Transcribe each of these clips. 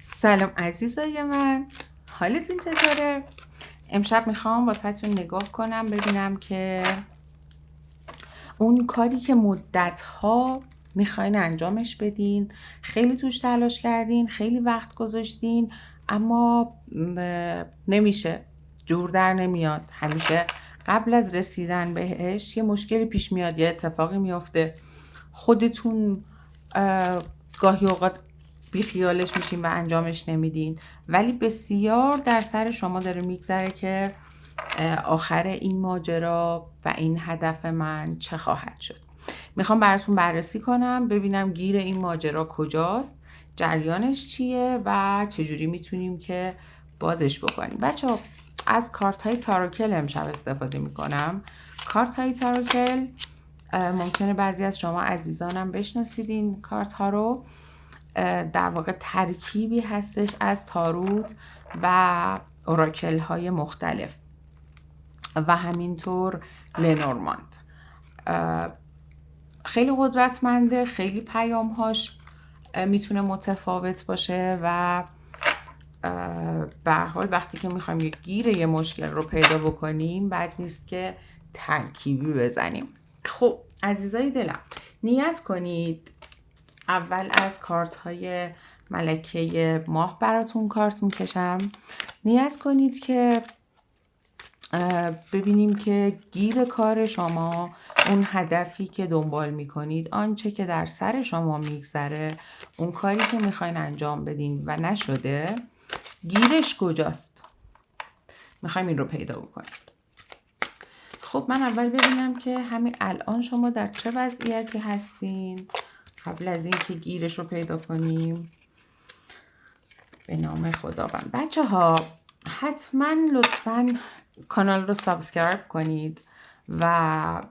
سلام عزیزای من، حالتون چطوره؟ امشب میخوام واسهتون نگاه کنم ببینم که اون کاری که مدت‌ها میخواین انجامش بدین، خیلی توش تلاش کردین، خیلی وقت گذاشتین، اما نمیشه، جور در نمیاد. همیشه قبل از رسیدن بهش یه مشکلی پیش میاد، یه اتفاقی میفته، خودتون گاهی اوقات بیخیالش میشین و انجامش نمیدین، ولی بسیار در سر شما داره میگذره که آخر این ماجرا و این هدف من چه خواهد شد. میخوام براتون بررسی کنم ببینم گیر این ماجرا کجاست، جریانش چیه و چجوری میتونیم که بازش بکنیم. بچه ها، از کارت های تاروکل امشب استفاده میکنم. کارت های تاروکل ممکنه بعضی از شما عزیزانم بشناسید این کارت ها رو. در واقع ترکیبی هستش از تاروت و اوراکل های مختلف و همینطور لنورماند. خیلی قدرتمنده، خیلی پیامهاش میتونه متفاوت باشه و به هر حال وقتی که میخوایم یه گیر یه مشکل رو پیدا بکنیم بد نیست که ترکیبی بزنیم. خب عزیزای دلم، نیت کنید. اول از کارت های ملکه ماه براتون کارت میکشم. نیت کنید که ببینیم که گیر کار شما، اون هدفی که دنبال میکنید، آنچه که در سر شما میگذره، اون کاری که میخواین انجام بدین و نشده، گیرش کجاست؟ میخوایم این رو پیدا بکنیم. خب من اول ببینم که همین الان شما در چه وضعیتی هستین قبل از این که گیرش رو پیدا کنیم. به نام خداوند. بچه ها حتما لطفاً کانال رو سابسکرایب کنید و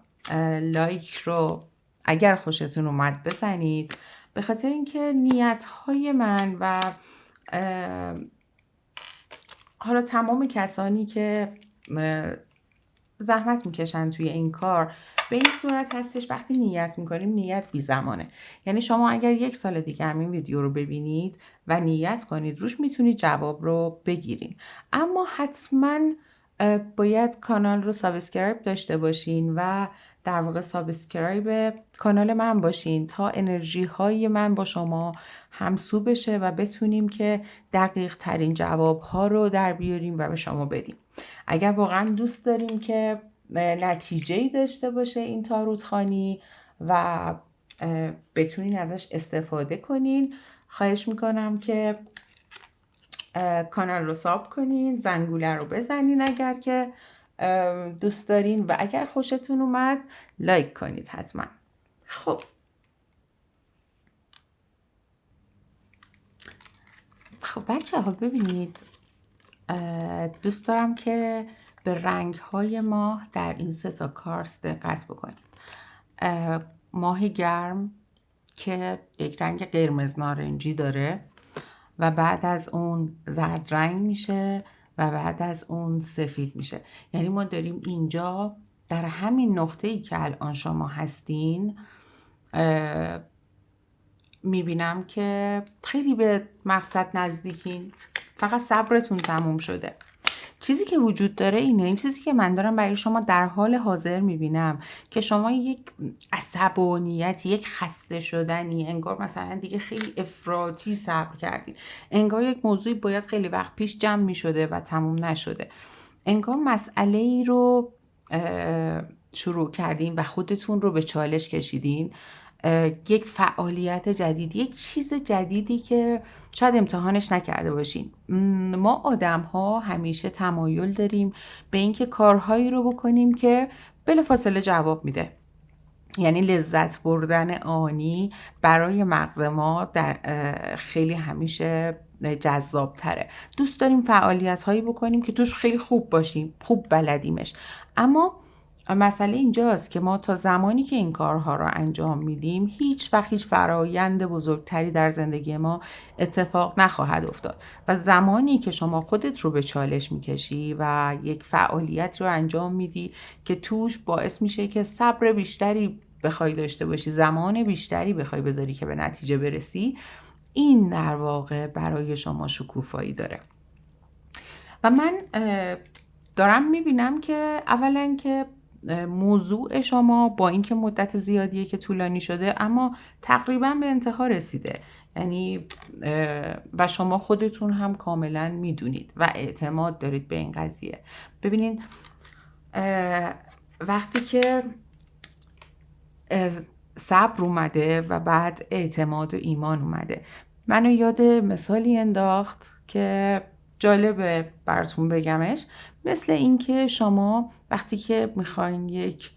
لایک رو اگر خوشتون اومد بزنید، به خاطر اینکه نیت های من و حالا تمام کسانی که زحمت میکشن توی این کار به این صورت هستش. وقتی نیت میکنیم، نیت بی زمانه. یعنی شما اگر 1 سال دیگه همین ویدیو رو ببینید و نیت کنید روش، میتونید جواب رو بگیرین. اما حتما باید کانال رو سابسکرایب داشته باشین و در واقع سابسکرایب کانال من باشین تا انرژی های من با شما همسو بشه و بتونیم که دقیق ترین جواب ها رو در بیاریم و به شما بدیم. اگر واقعا دوست داریم که نتیجه‌ای داشته باشه این تاروت خوانی و بتونین ازش استفاده کنین، خواهش میکنم که کانال رو ساب کنین، زنگوله رو بزنین اگر که دوست دارین و اگر خوشتون اومد لایک کنید حتما. خب بچه ها ببینید، دوست دارم که به رنگ های ماه در این 3 تا کارت دقت بکنید. ماه گرم که یک رنگ قرمز نارنجی داره و بعد از اون زرد رنگ میشه و بعد از اون سفید میشه. یعنی ما داریم اینجا در همین نقطه‌ای که الان شما هستین میبینم که خیلی به مقصد نزدیکین، فقط صبرتون تموم شده. چیزی که وجود داره اینه، این چیزی که من دارم برای شما در حال حاضر میبینم که شما یک عصبانیت، یک خسته شدنی، انگار مثلا دیگه خیلی افراطی صبر کردین، انگار یک موضوعی باید خیلی وقت پیش جمع میشده و تموم نشده، انگار مسئله ای رو شروع کردین و خودتون رو به چالش کشیدین. یک فعالیت جدید، یک چیز جدیدی که شاید امتحانش نکرده باشین. ما آدم ها همیشه تمایل داریم به اینکه کارهایی رو بکنیم که بلافاصله جواب میده. یعنی لذت بردن آنی برای مغز ما در خیلی همیشه جذاب تره. دوست داریم فعالیت هایی بکنیم که توش خیلی خوب باشیم، خوب بلدیمش. اما مسئله اینجاست که ما تا زمانی که این کارها رو انجام میدیم هیچ وقت هیچ فرایند بزرگتری در زندگی ما اتفاق نخواهد افتاد و زمانی که شما خودت رو به چالش میکشی و یک فعالیت رو انجام میدی که توش باعث میشه که صبر بیشتری بخوای داشته باشی، زمان بیشتری بخوای بذاری که به نتیجه برسی، این در واقع برای شما شکوفایی داره. و من دارم میبینم که اولا که موضوع شما با اینکه مدت زیادیه که طولانی شده اما تقریبا به انتها رسیده، یعنی و شما خودتون هم کاملا میدونید و اعتماد دارید به این قضیه. ببینید وقتی که صبر اومده و بعد اعتماد و ایمان اومده، منو یاد مثالی انداخت که جالبه براتون بگمش. مثل اینکه شما وقتی که میخواین یک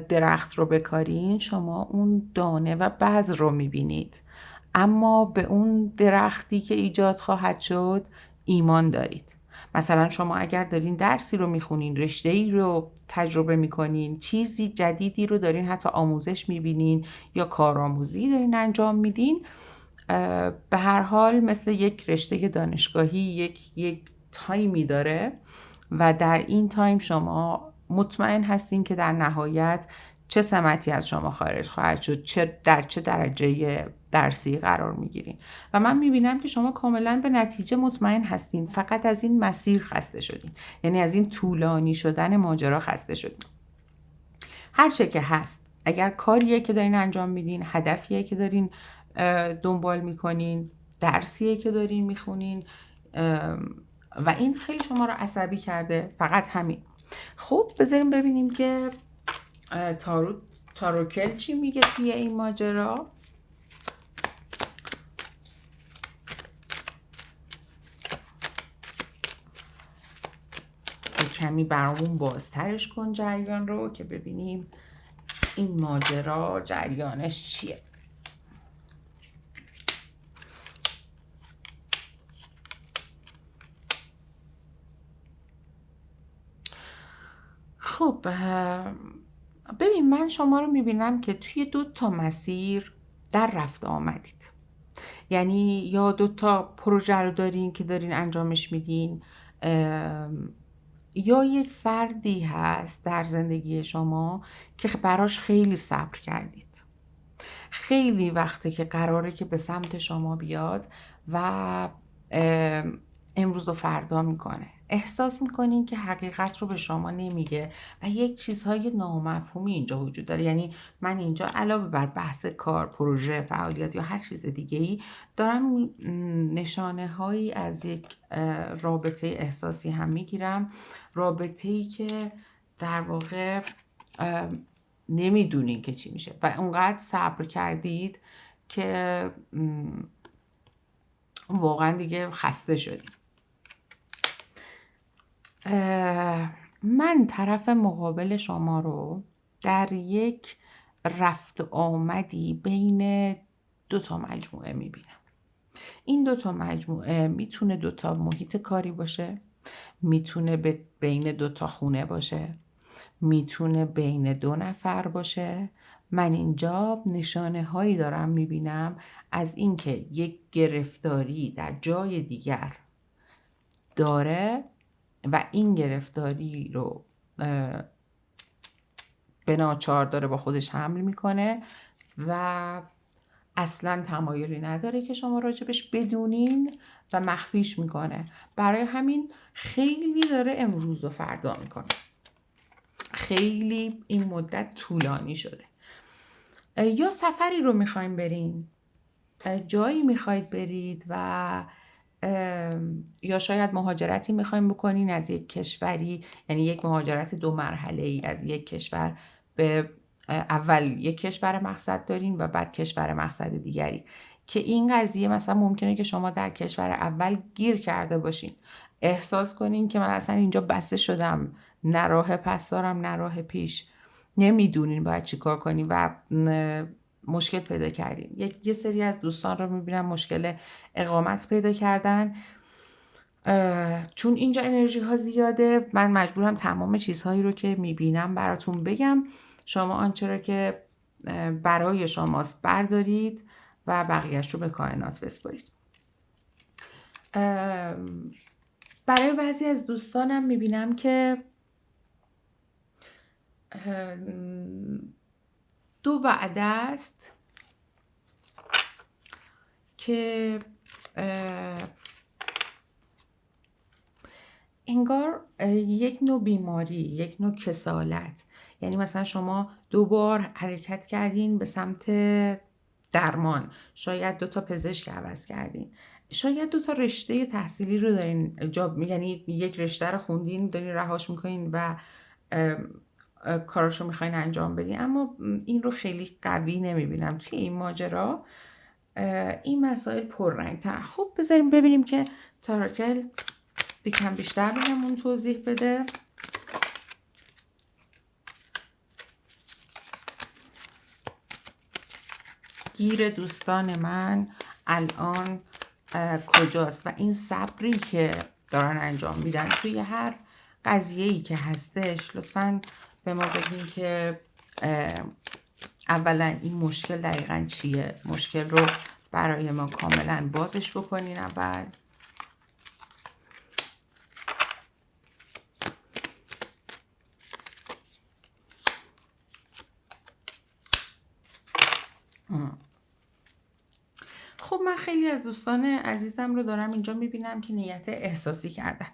درخت رو بکارین، شما اون دانه و بذر رو میبینید، اما به اون درختی که ایجاد خواهد شد ایمان دارید. مثلا شما اگر دارین درسی رو میخونین، رشته‌ای رو تجربه میکنین، چیزی جدیدی رو دارین حتی آموزش میبینین یا کارآموزی دارین انجام میدین، به هر حال مثل یک رشته دانشگاهی یک تایمی داره و در این تایم شما مطمئن هستین که در نهایت چه سمتی از شما خارج خواهد شد، در چه درجه درسی قرار میگیرین. و من میبینم که شما کاملا به نتیجه مطمئن هستین، فقط از این مسیر خسته شدین، یعنی از این طولانی شدن ماجرا خسته شدین. هر چه که هست، اگر کاریه که دارین انجام میدین، هدفیه که دارین دنبال میکنین، درسیه که دارین میخونین و این خیلی شما رو عصبی کرده، فقط همین. خب بذاریم ببینیم که تاروکل چی میگه توی این ماجرا. کمی برامون بازترش کن جریان رو که ببینیم این ماجرا جریانش چیه. خب ببین، من شما رو میبینم که توی 2 مسیر در رفت آمدید، یعنی یا 2 پروژه رو دارین که دارین انجامش میدین، یا یک فردی هست در زندگی شما که براش خیلی صبر کردید، خیلی وقته که قراره که به سمت شما بیاد و امروز و فردا میکنه. احساس میکنین که حقیقت رو به شما نمیگه و یک چیزهای نامفهومی اینجا وجود داره. یعنی من اینجا علاوه بر بحث کار، پروژه، فعالیت یا هر چیز دیگه ای دارم نشانه هایی از یک رابطه احساسی هم میگیرم، رابطه ای که در واقع نمیدونین که چی میشه و اونقدر صبر کردید که واقعا دیگه خسته شدید. من طرف مقابل شما رو در یک رفت آمدی بین 2 مجموعه میبینم. این 2 مجموعه میتونه 2 محیط کاری باشه، میتونه بین 2 خونه باشه، میتونه بین 2 نفر باشه. من اینجا نشانه هایی دارم میبینم از اینکه یک گرفتاری در جای دیگر داره و این گرفتاری رو به ناچار داره با خودش حمل میکنه و اصلا تمایلی نداره که شما راجبش بدونین و مخفیش میکنه. برای همین خیلی داره امروز و فردا میکنه، خیلی این مدت طولانی شده. یا سفری رو میخواین برین، جایی میخواید برید و یا شاید مهاجرتی میخوایم بکنین از یک کشوری، یعنی یک مهاجرت 2 مرحله‌ای از یک کشور به اول یک کشور مقصد دارین و بعد کشور مقصد دیگری، که این قضیه مثلا ممکنه که شما در کشور اول گیر کرده باشین، احساس کنین که من اصلا اینجا بسته شدم، نه راه پس دارم نه راه پیش، نمیدونین باید چی کار کنین و مشکل پیدا کردین. یه سری از دوستان رو میبینم مشکل اقامت پیدا کردن. چون اینجا انرژی ها زیاده، من مجبورم تمام چیزهایی رو که میبینم براتون بگم. شما آنچه را که برای شماست بردارید و بقیهش رو به کائنات بسپارید. برای بعضی از دوستانم میبینم که 2 وعده است که انگار یک نوع بیماری، یک نوع کسالت، یعنی مثلا شما 2 بار حرکت کردین به سمت درمان، شاید 2 تا پزشک عوض کردین، شاید 2 تا رشته تحصیلی رو دارین یعنی یک رشته رو خوندین دارین رهاش میکنین و کاراشو میخواین انجام بدین، اما این رو خیلی قوی نمیبینم توی این ماجرا. این مسائل پررنگ‌تر. خب بذاریم ببینیم که تاراکل یکم بیشتر بهمون توضیح بده. گیر دوستان من الان کجاست و این صبری که دارن انجام میدن توی هر قضیه‌ای که هستش، لطفاً به ما بگین که اولا این مشکل دقیقاً چیه، مشکل رو برای ما کاملاً بازش بکنین اول. خب من خیلی از دوستان عزیزم رو دارم اینجا میبینم که نیت احساسی کردن.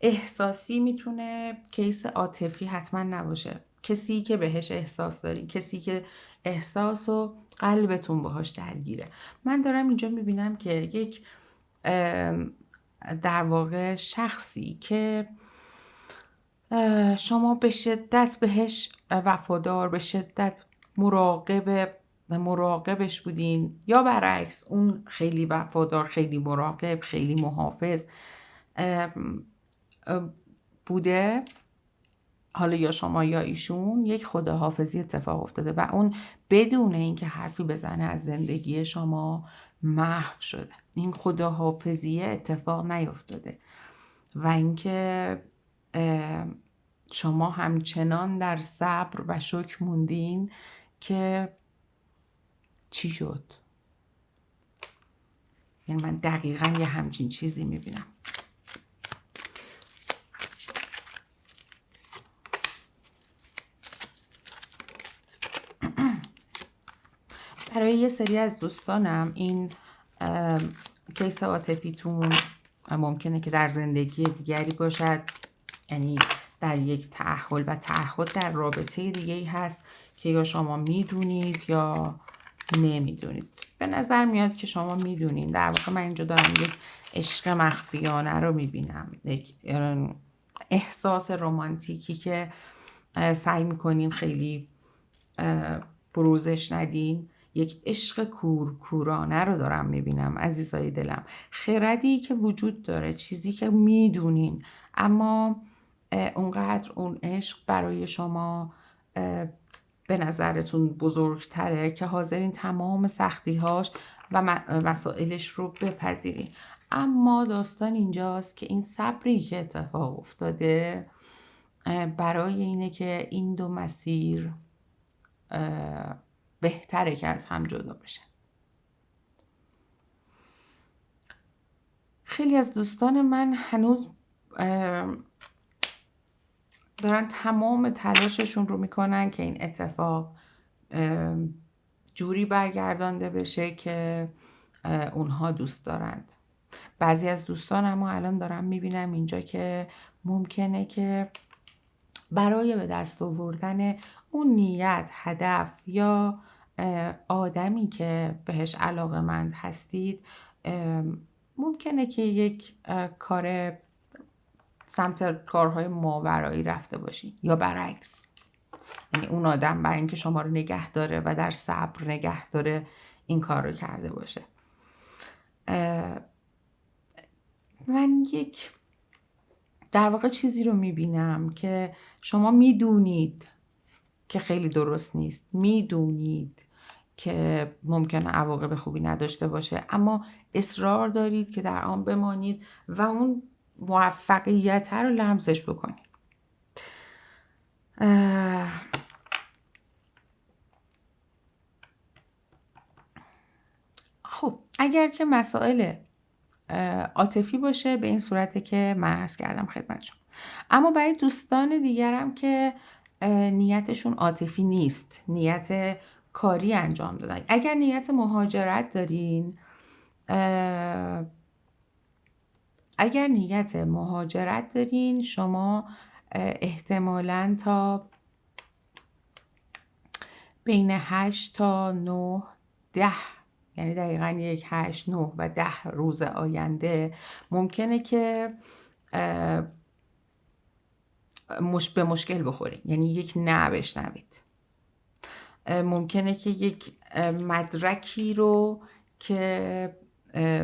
احساسی میتونه کیس عاطفی حتما نباشه، کسی که بهش احساس دارین، کسی که احساس و قلبتون باهاش درگیره. من دارم اینجا میبینم که یک در واقع شخصی که شما به شدت بهش وفادار، به شدت مراقبش بودین، یا برعکس اون خیلی وفادار، خیلی مراقب، خیلی محافظ بوده، حالا یا شما یا ایشون، یک خداحافظی اتفاق افتاده و اون بدون اینکه حرفی بزنه از زندگی شما محو شده. این خداحافظی اتفاق نیفتاده و اینکه شما همچنان در صبر و شکر موندین که چی شد. یعنی من دقیقاً یه همچین چیزی میبینم. برای یه سری از دوستانم این کیس عاطفیتون ممکنه که در زندگی دیگری باشد، یعنی در یک تعهد و تعهد در رابطه دیگه‌ای هست که یا شما میدونید یا نمیدونید. به نظر میاد که شما میدونین. در واقع من اینجا دارم یک عشق مخفیانه رو میبینم، یک احساس رمانتیکی که سعی میکنین خیلی بروزش ندین. یک عشق کورکورانه رو دارم میبینم عزیزای دلم، خردی که وجود داره، چیزی که میدونین، اما اونقدر اون عشق برای شما به نظرتون بزرگتره که حاضرین تمام سختی‌هاش و مسائلش رو بپذیرین. اما داستان اینجاست که این صبری که اتفاق افتاده برای اینه که این دو مسیر بهتره که از هم جدا بشه. خیلی از دوستان من هنوز دارن تمام تلاششون رو میکنن که این اتفاق جوری برگردانده بشه که اونها دوست دارند. بعضی از دوستان اما الان دارم میبینم اینجا که ممکنه که برای به دست آوردن اون نیت، هدف یا آدمی که بهش علاقه‌مند هستید ممکنه که یک کار سمت کارهای ماورایی رفته باشین یا برعکس. یعنی اون آدم برای اینکه شما رو نگه داره و در صبر نگه داره این کار رو کرده باشه. من یک در واقع چیزی رو میبینم که شما میدونید که خیلی درست نیست، میدونید که ممکنه عواقب خوبی نداشته باشه، اما اصرار دارید که در آن بمانید و اون موفقیت رو لمسش بکنید. خب اگر که مسائل عاطفی باشه به این صورته که من عرض کردم خدمتشون، اما برای دوستان دیگرم که نیتشون عاطفی نیست، نیت کاری انجام دادن. اگر نیت مهاجرت دارین شما احتمالاً تا بین 8 تا 9 10 یعنی دقیقاً 1 8 9 و 10 روز آینده ممکنه که به مشکل بخورین، یعنی یک نه بشنوید. ممکنه که یک مدرکی رو که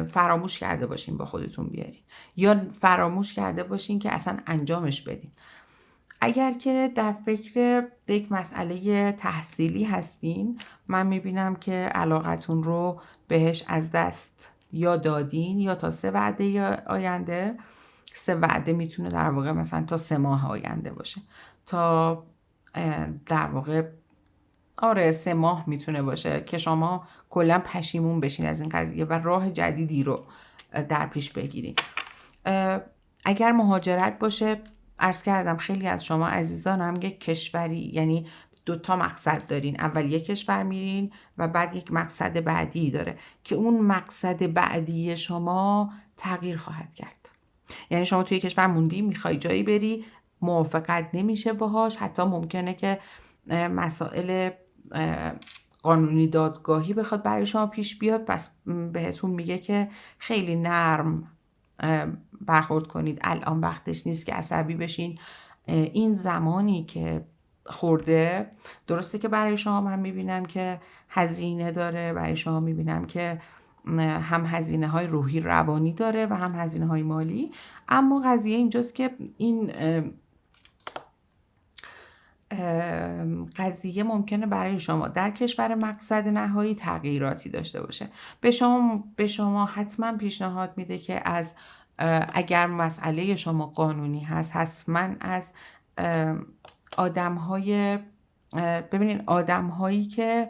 فراموش کرده باشین با خودتون بیارین، یا فراموش کرده باشین که اصلا انجامش بدین. اگر که در فکر یک مسئله تحصیلی هستین، من میبینم که علاقتون رو بهش از دست یا دادین یا تا 3 وعده آینده. 3 وعده میتونه در واقع مثلا تا 3 ماه آینده باشه، تا در واقع 3 ماه میتونه باشه که شما کلا پشیمون بشین از این قضیه و راه جدیدی رو در پیش بگیرین. اگر مهاجرت باشه، عرض کردم خیلی از شما عزیزانم یک کشوری، یعنی 2 مقصد دارین. اول یک کشور میرین و بعد یک مقصد بعدی داره که اون مقصد بعدی شما تغییر خواهد کرد. یعنی شما توی کشور موندی، میخوای جایی بری، موافقت نمیشه باهاش، حتی ممکنه که مسائل قانونی دادگاهی بخواد برای شما پیش بیاد، پس بهتون میگه که خیلی نرم برخورد کنید. الان وقتش نیست که عصبی بشین. این زمانی که خورده، درسته که برای شما من میبینم که هزینه داره، برای شما میبینم که هم هزینه های روحی روانی داره و هم هزینه های مالی، اما قضیه اینجاست که این قضیه ممکنه برای شما در کشور مقصد نهایی تغییراتی داشته باشه. به شما حتما پیشنهاد میده که از اگر مسئله شما قانونی هست، حتما از ببینین آدم هایی که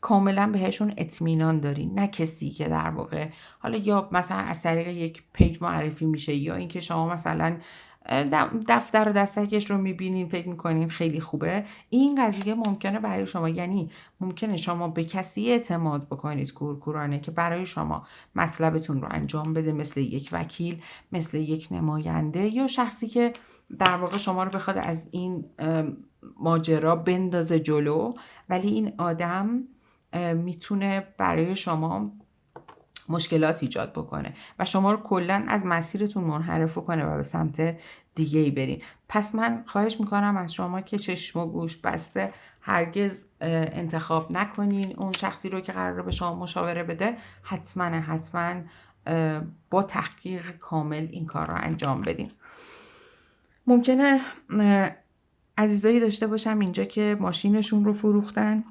کاملا بهشون اطمینان دارین، نه کسی که در واقع حالا یا مثلا از طریق یک پیج معرفی میشه، یا اینکه شما مثلا دفتر و دستکش رو میبینین فکر میکنین خیلی خوبه. این قضیه ممکنه برای شما، یعنی ممکنه شما به کسی اعتماد بکنید کورکورانه که برای شما مطلبتون رو انجام بده، مثل یک وکیل، مثل یک نماینده، یا شخصی که در واقع شما رو بخواد از این ماجرا بندازه جلو، ولی این آدم میتونه برای شما مشکلات ایجاد بکنه و شما رو کلا از مسیرتون منحرف کنه و به سمت دیگه ای برین. پس من خواهش میکنم از شما که چشم و گوش بسته هرگز انتخاب نکنین اون شخصی رو که قراره به شما مشاوره بده. حتما با تحقیق کامل این کار رو انجام بدین. ممکنه عزیزایی داشته باشم اینجا که ماشینشون رو فروختن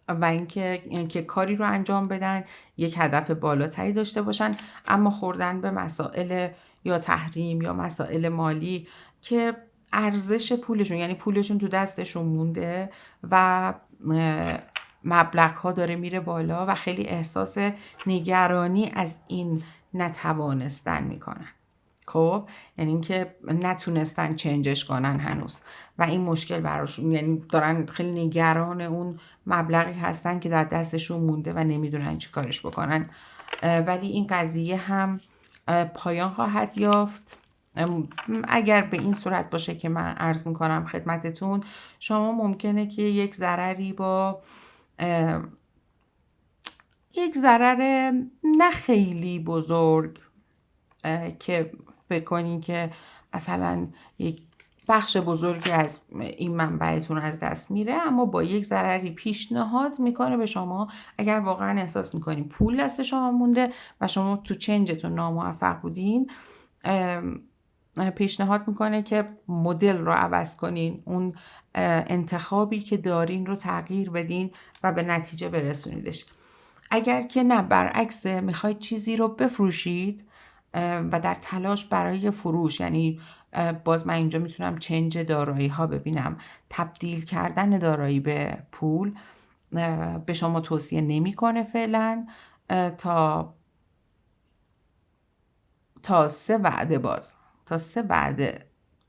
و اینکه کاری رو انجام بدن، یک هدف بالاتری داشته باشن، اما خوردن به مسائل یا تحریم یا مسائل مالی که ارزش پولشون، یعنی پولشون تو دستشون مونده و مبلغ ها داره میره بالا و خیلی احساس نگرانی از این نتوانستن میکنن. خب یعنی اینکه نتونستن چنجش کنن هنوز و این مشکل براشون، یعنی دارن خیلی نگران اون مبلغی هستن که در دستشون مونده و نمیدونن چی کارش بکنن. ولی این قضیه هم پایان خواهد یافت اگر به این صورت باشه که من عرض میکنم خدمتتون. شما ممکنه که یک ضرر نه خیلی بزرگ که فکر کنین که مثلا یک بخش بزرگی از این منبعتون از دست میره، اما با یک ضرری پیشنهاد میکنه به شما، اگر واقعا احساس میکنین پول دست شما مونده و شما تو چنجتون ناموفق بودین، پیشنهاد میکنه که مدل رو عوض کنین، اون انتخابی که دارین رو تغییر بدین و به نتیجه برسونیدش. اگر که نه، برعکس میخواید چیزی رو بفروشید و در تلاش برای فروش، یعنی باز من اینجا میتونم چنج دارایی ها ببینم، تبدیل کردن دارایی به پول، به شما توصیه نمیکنه فعلا تا 3 وعده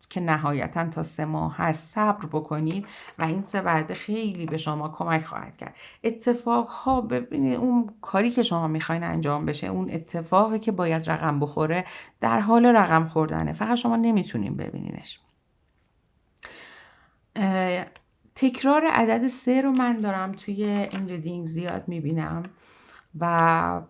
که نهایتا تا 3 ماه هست صبر بکنید و این 3 وعده خیلی به شما کمک خواهد کرد. اتفاقها، ببینید اون کاری که شما میخواین انجام بشه، اون اتفاقی که باید رقم بخوره در حال رقم خوردنه، فقط شما نمیتونین ببینینش. تکرار عدد 3 رو من دارم توی این ریدینگ زیاد میبینم و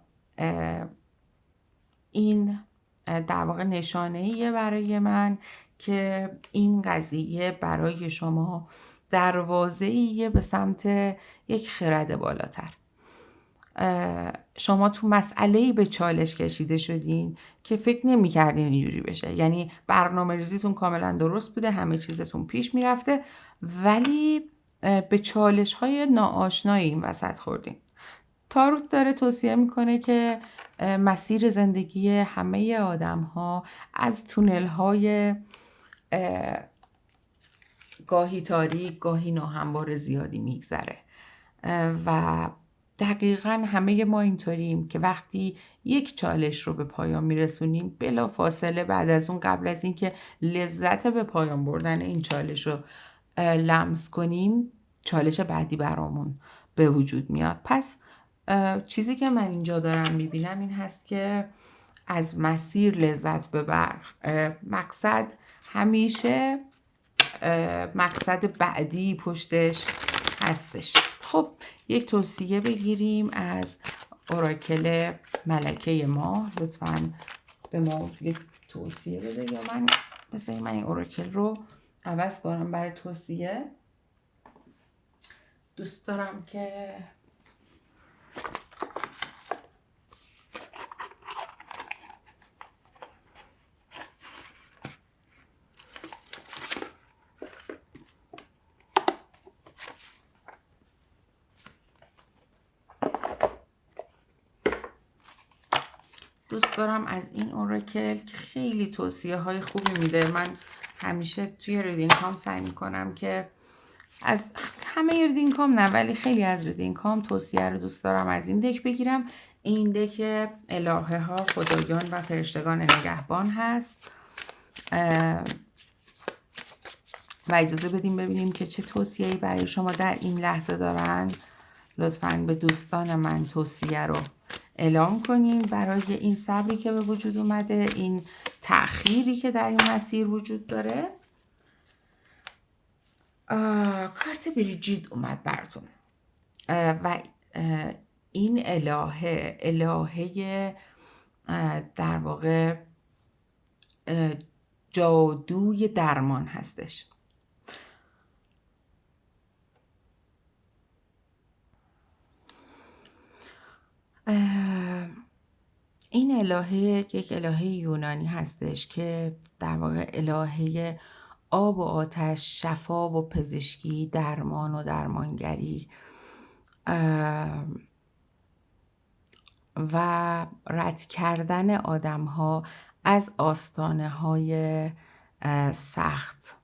این در واقع نشانه‌ایه برای من که این قضیه برای شما دروازه‌ایه به سمت یک خرد بالاتر. شما تو مسئله‌ای به چالش کشیده شدین که فکر نمی‌کردین اینجوری بشه. یعنی برنامه‌ریزیتون کاملا درست بوده، همه چیزتون پیش میرفته، ولی به چالش‌های ناآشنایی این وسط خوردین. تاروت داره توصیه میکنه که مسیر زندگی همه آدم‌ها از تونل‌های گاهی تاریک، گاهی ناهموار زیادی میگذره و دقیقاً همه ما اینطوریم که وقتی یک چالش رو به پایان میرسونیم، بلا فاصله بعد از اون، قبل از اینکه لذت به پایان بردن این چالش رو لمس کنیم، چالش بعدی برامون به وجود میاد. پس چیزی که من اینجا دارم میبینم این هست که از مسیر لذت ببر. مقصد همیشه مقصد بعدی پشتش هستش. خب یک توصیه بگیریم از اوراکل ملکه ما. لطفاً به ما یک توصیه بده، یا من این اوراکل رو عوض کنم برای توصیه. دوست دارم که از این اوراکل که خیلی توصیه های خوبی میده. من همیشه توی ریدینگ هام سعی میکنم که از همه ریدینگ هام نه، ولی خیلی از ریدینگ هام توصیه رو دوست دارم از این دک بگیرم. این دک الهه ها، خدایان و فرشتگان نگهبان هست و اجازه بدیم ببینیم که چه توصیه‌ای برای شما در این لحظه دارن. لطفاً به دوستان من توصیه رو اعلام کنین برای این صبری که به وجود اومده، این تأخیری که در این مسیر وجود داره. کارت بریجید اومد براتون و این الهه در واقع جادوی درمان هستش. این الهه یک الهه یونانی هستش که در واقع الهه آب و آتش، شفا و پزشکی، درمان و درمانگری و رد کردن آدم ها از آستانه های سخت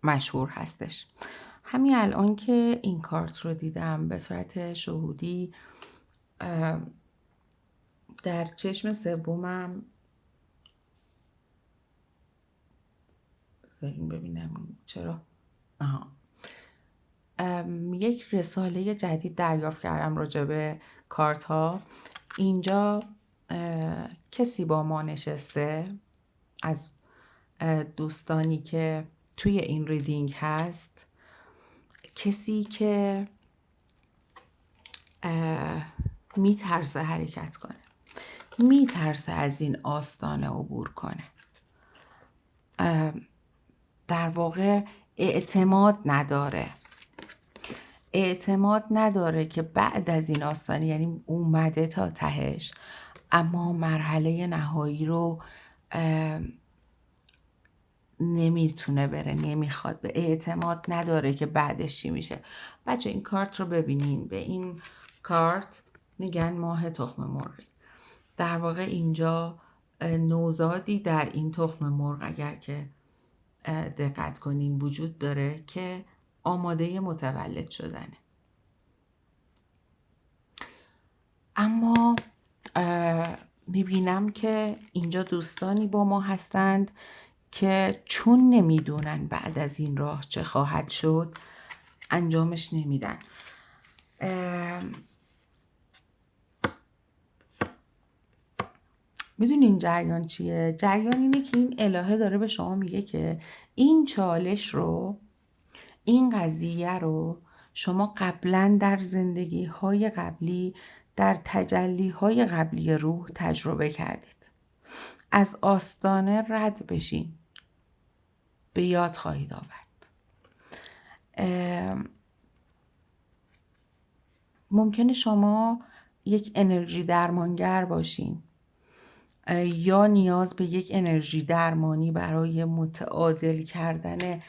مشهور هستش. همین الان که این کارت رو دیدم به صورت شهودی، در چشم سومم، بذاریم ببینم چرا، یک رساله جدید دریافت کردم راجع به کارت ها. اینجا کسی با ما نشسته از دوستانی که توی این ریدینگ هست، کسی که میترسه حرکت کنه، میترسه از این آستانه عبور کنه، در واقع اعتماد نداره که بعد از این آستانه، یعنی اومده تا تهش، اما مرحله نهایی رو نمیتونه بره، نمیخواد، به اعتماد نداره که بعدش چی میشه. بچه این کارت رو ببینین. به این کارت میگن ماه تخم مرغی. در واقع اینجا نوزادی در این تخم مرغ اگر که دقت کنین وجود داره که آماده متولد شدنه. اما میبینم که اینجا دوستانی با ما هستند که چون نمیدونن بعد از این راه چه خواهد شد انجامش نمیدن. میدونین جریان چیه؟ جریان اینه که این الهه داره به شما میگه که این چالش رو، این قضیه رو شما قبلا در زندگی های قبلی، در تجلی های قبلی روح تجربه کردید. از آستانه رد بشین، به یاد خواهید آورد. ممکنه شما یک انرژی درمانگر باشین یا نیاز به یک انرژی درمانی برای متعادل کردن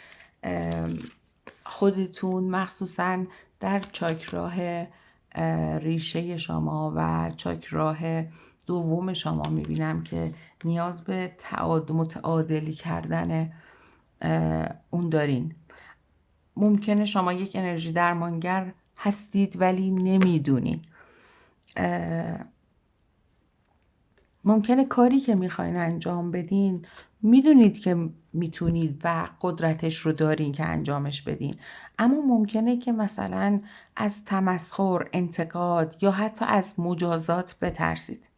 خودتون، مخصوصا در چاکراه ریشه شما و چاکراه دوم شما میبینم که نیاز به متعادلی کردن اون دارین. ممکنه شما یک انرژی درمانگر هستید ولی نمیدونین. ممکنه کاری که میخواین انجام بدین میدونید که میتونید و قدرتش رو دارین که انجامش بدین، اما ممکنه که مثلا از تمسخر، انتقاد یا حتی از مجازات بترسید.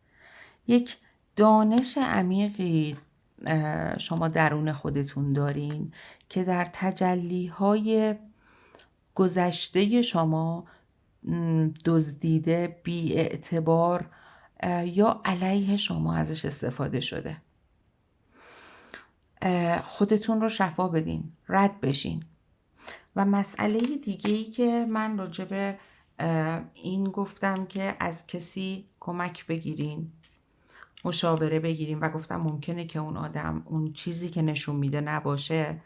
یک دانش عمیقی شما درون خودتون دارین که در تجلی‌های گذشته شما دزدیده، بی‌اعتبار یا علیه شما ازش استفاده شده. خودتون رو شفا بدین، رد بشین. و مسئله دیگه‌ای که من راجع به این گفتم که از کسی کمک بگیرین، مشاوره بگیرین و گفتم ممکنه که اون آدم اون چیزی که نشون میده نباشه.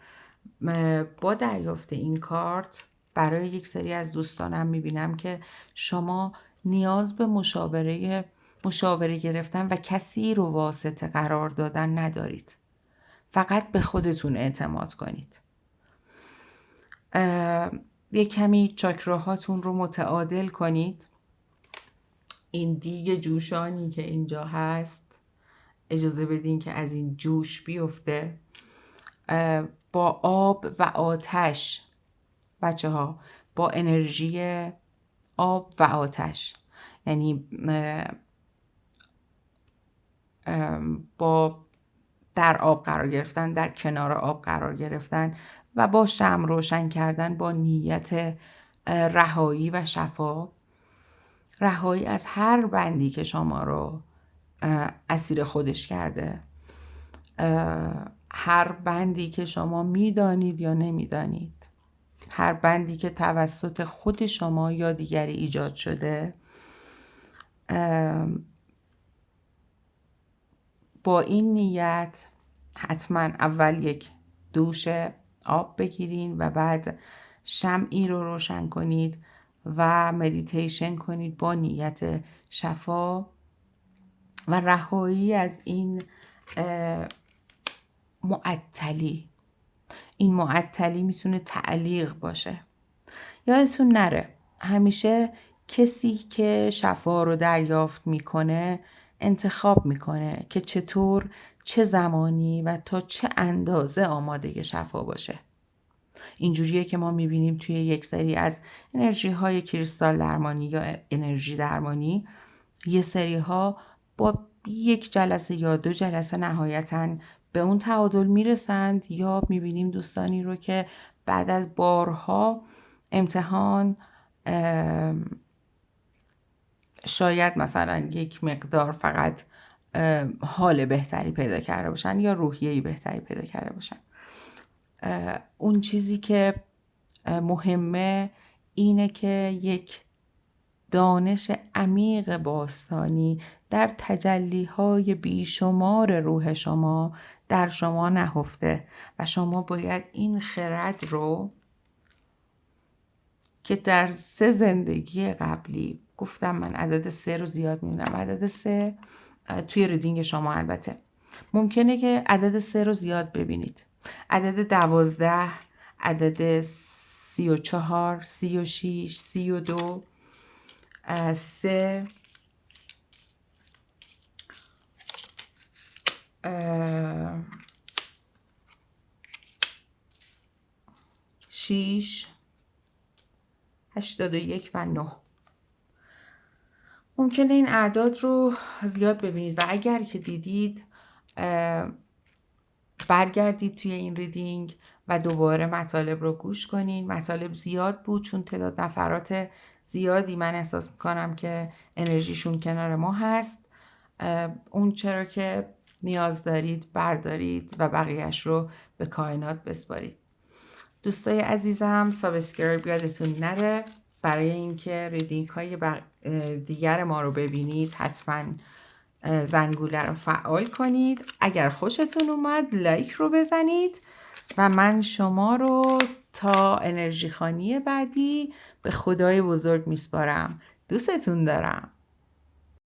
با دریافت این کارت برای یک سری از دوستانم میبینم که شما نیاز به مشاوره گرفتن و کسی رو واسطه قرار دادن ندارید. فقط به خودتون اعتماد کنید. یک کمی چاکراهاتون رو متعادل کنید. این دیگ جوشانی که اینجا هست اجازه بدین که از این جوش بیفته. با آب و آتش، بچه ها، با انرژی آب و آتش، یعنی با در آب قرار گرفتن، در کنار آب قرار گرفتن و با شمع روشن کردن با نیت رهایی و شفا، رهایی از هر بندی که شما رو اسیر خودش کرده، هر بندی که شما میدانید یا نمیدانید، هر بندی که توسط خود شما یا دیگری ایجاد شده. با این نیت حتما اول یک دوش آب بگیرین و بعد شمعی رو روشن کنید و مدیتیشن کنید با نیت شفا و رهایی از این معطلی. این معطلی میتونه تعلیق باشه. یادتون نره همیشه کسی که شفا رو دریافت میکنه انتخاب میکنه که چطور، چه زمانی و تا چه اندازه آماده شفا باشه. اینجوریه که ما میبینیم توی یک سری از انرژی های کریستال درمانی یا انرژی درمانی، یه سری ها با یک جلسه یا 2 جلسه نهایتاً به اون تعادل میرسند، یا میبینیم دوستانی رو که بعد از بارها امتحان شاید مثلا یک مقدار فقط حال بهتری پیدا کرده باشن یا روحیه‌ای بهتری پیدا کرده باشن. اون چیزی که مهمه اینه که یک دانش عمیق باستانی در تجلی‌های بیشمار روح شما در شما نهفته و شما باید این خرد رو که در 3 زندگی قبلی، گفتم من عدد 3 رو زیاد میبینم، عدد 3 توی ریدینگ شما البته ممکنه که عدد 3 رو زیاد ببینید، عدد 12، عدد 34، 36، 32، 3 شیش، 81 و 9. ممکنه این اعداد رو زیاد ببینید و اگر که دیدید برگردید توی این ریدینگ و دوباره مطالب رو گوش کنین. مطالب زیاد بود چون تعداد نفرات زیادی من احساس میکنم که انرژیشون کنار ما هست. اون چرا که نیاز دارید بردارید و بقیهش رو به کائنات بسپارید. دوستای عزیزم سابسکرایب یادتون نره. برای اینکه ریدینگ های دیگر ما رو ببینید حتما زنگوله رو فعال کنید. اگر خوشتون اومد لایک رو بزنید و من شما رو تا انرژی خانی بعدی به خدای بزرگ میسپارم. دوستتون دارم.